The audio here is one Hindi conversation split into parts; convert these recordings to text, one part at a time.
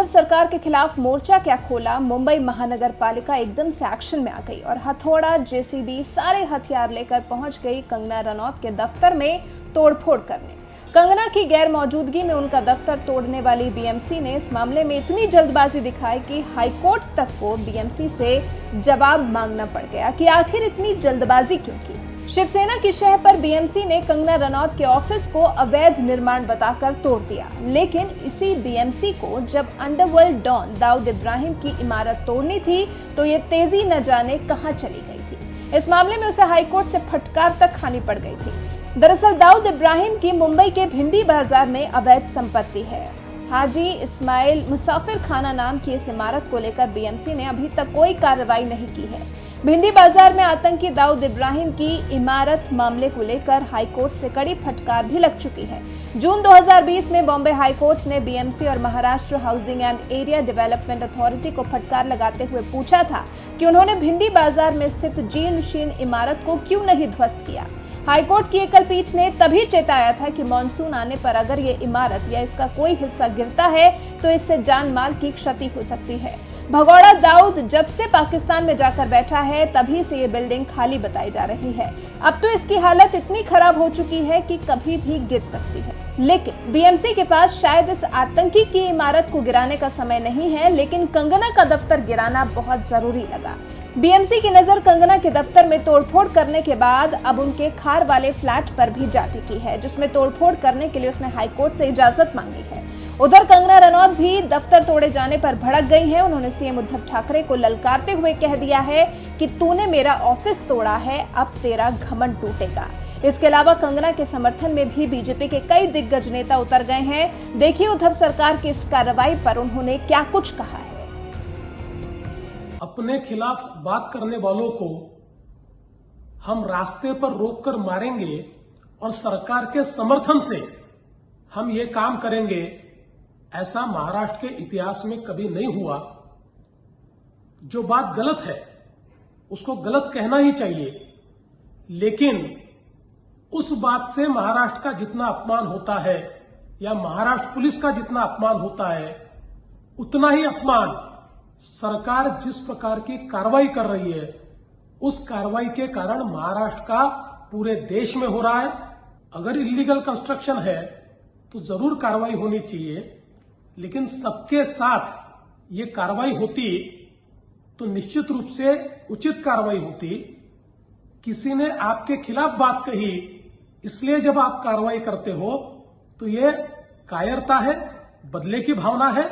सरकार के खिलाफ मोर्चा क्या खोला, मुंबई महानगर पालिका एकदम से एक्शन में आ गई और हथौड़ा, जेसीबी, सारे हथियार लेकर पहुंच गई कंगना रनौत के दफ्तर में तोड़फोड़ करने। कंगना की गैर मौजूदगी में उनका दफ्तर तोड़ने वाली बीएमसी ने इस मामले में इतनी जल्दबाजी दिखाई कि हाईकोर्ट तक को बीएमसी से जवाब मांगना पड़ गया कि आखिर इतनी जल्दबाजी क्यों की। शिवसेना की शह पर बीएमसी ने कंगना रनौत के ऑफिस को अवैध निर्माण बताकर तोड़ दिया, लेकिन इसी बीएमसी को जब अंडरवर्ल्ड डॉन दाऊद इब्राहिम की इमारत तोड़नी थी तो ये तेजी न जाने कहां चली गई थी। इस मामले में उसे हाईकोर्ट से फटकार तक खानी पड़ गई थी। दरअसल दाऊद इब्राहिम की मुंबई के भिंडी बाजार में अवैध संपत्ति है। हाजी इस्माइल मुसाफिर खाना नाम की इस इमारत को लेकर बीएमसी ने अभी तक कोई कार्रवाई नहीं की है। भिंडी बाजार में आतंकी दाऊद इब्राहिम की इमारत मामले को लेकर हाईकोर्ट से कड़ी फटकार भी लग चुकी है। जून 2020 में बॉम्बे हाईकोर्ट ने बीएमसी और Maharashtra housing and area development authority को फटकार लगाते हुए पूछा था कि उन्होंने भिंडी बाजार में स्थित जीर्ण शीर्ण इमारत को क्यों नहीं ध्वस्त किया। हाईकोर्ट की एकल पीठ ने तभी चेताया था कि मॉनसून आने पर अगर ये इमारत या इसका कोई हिस्सा गिरता है तो इससे जान माल की क्षति हो सकती है। भगौड़ा दाऊद जब से पाकिस्तान में जाकर बैठा है तभी से ये बिल्डिंग खाली बताई जा रही है। अब तो इसकी हालत इतनी खराब हो चुकी है कि कभी भी गिर सकती है। लेकिन बीएमसी के पास शायद इस आतंकी की इमारत को गिराने का समय नहीं है, लेकिन कंगना का दफ्तर गिराना बहुत जरूरी लगा। बीएमसी की नजर कंगना के दफ्तर में तोड़फोड़ करने के बाद अब उनके खार वाले फ्लैट पर भी जा टिकी है, जिसमें तोड़फोड़ करने के लिए उसने हाईकोर्ट से इजाजत मांगी है। उधर कंगना रनौत भी दफ्तर तोड़े जाने पर भड़क गई हैं। उन्होंने सीएम उद्धव ठाकरे को ललकारते हुए कह दिया है कि तूने मेरा ऑफिस तोड़ा है, अब तेरा घमंड टूटेगा। इसके अलावा कंगना के समर्थन में भी बीजेपी के कई दिग्गज नेता उतर गए हैं। देखिए उद्धव सरकार की इस कार्रवाई पर उन्होंने क्या कुछ कहा है। अपने खिलाफ बात करने वालों को हम रास्ते पर रोककर मारेंगे और सरकार के समर्थन से हम ये काम करेंगे, ऐसा महाराष्ट्र के इतिहास में कभी नहीं हुआ। जो बात गलत है उसको गलत कहना ही चाहिए, लेकिन उस बात से महाराष्ट्र का जितना अपमान होता है या महाराष्ट्र पुलिस का जितना अपमान होता है, उतना ही अपमान सरकार जिस प्रकार की कार्रवाई कर रही है उस कार्रवाई के कारण महाराष्ट्र का पूरे देश में हो रहा है। अगर इलीगल कंस्ट्रक्शन है तो जरूर कार्रवाई होनी चाहिए, लेकिन सबके साथ ये कार्रवाई होती तो निश्चित रूप से उचित कार्रवाई होती। किसी ने आपके खिलाफ बात कही, इसलिए जब आप कार्रवाई करते हो तो ये कायरता है, बदले की भावना है,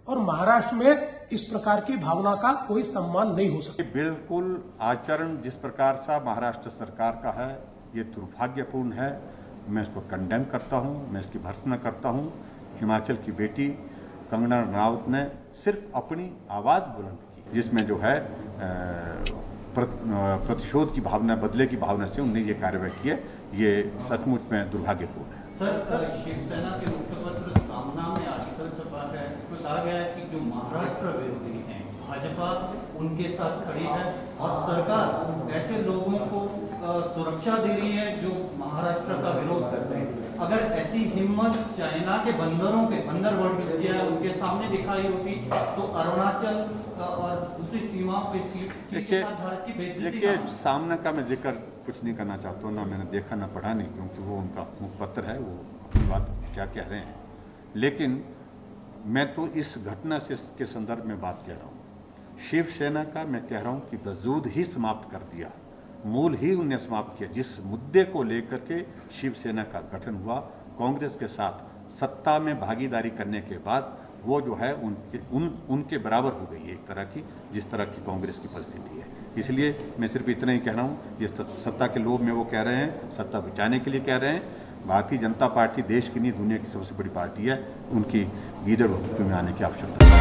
और महाराष्ट्र में इस प्रकार की भावना का कोई सम्मान नहीं हो सकता। बिल्कुल आचरण जिस प्रकार से महाराष्ट्र सरकार का है ये दुर्भाग्यपूर्ण है। मैं इसको कंडेम करता हूं, मैं इसकी भर्त्सना करता हूं। हिमाचल की बेटी कंगना रनौत ने सिर्फ अपनी आवाज बुलंद की, जिसमें जो है प्रतिशोध की भावना, बदले की भावना से उन्होंने ये कार्रवाई की है। ये सचमुच में दुर्भाग्यपूर्ण है। सर, शिवसेना के मुखपत्र सामना में आर्टिकल छपा है, इसमें कहा गया है कि जो महाराष्ट्र विरोधी हैं भाजपा उनके साथ खड़ी है और सरकार ऐसे लोगों को सुरक्षा दे रही है जो महाराष्ट्र का विरोध करते हैं। अगर ऐसी हिम्मत चाइना के बंदरों के अंडरवर्ल्ड मीडिया उनके सामने दिखाई होती तो अरुणाचल और दूसरी सीमाओं पे देखिए सामने का मैं जिक्र कुछ नहीं करना चाहता हूँ, ना मैंने देखा ना पढ़ा नहीं, क्योंकि वो उनका मुखपत्र है, वो अपनी बात क्या कह रहे हैं। लेकिन मैं तो इस घटना से के संदर्भ में बात कह रहा हूँ। शिवसेना का मैं कह रहा हूँ कि वजूद ही समाप्त कर दिया, मूल ही उन्हें समाप्त किया। जिस मुद्दे को लेकर के शिवसेना का गठन हुआ, कांग्रेस के साथ सत्ता में भागीदारी करने के बाद वो जो है उनके बराबर हो गई है एक तरह की, जिस तरह की कांग्रेस की परिस्थिति है। इसलिए मैं सिर्फ इतना ही कह रहा हूँ, ये सत्ता के लोभ में वो कह रहे हैं, सत्ता बचाने के लिए कह रहे हैं। भारतीय जनता पार्टी देश की नहीं दुनिया की सबसे बड़ी पार्टी है, उनकी लीडर में आने की आवश्यकता है।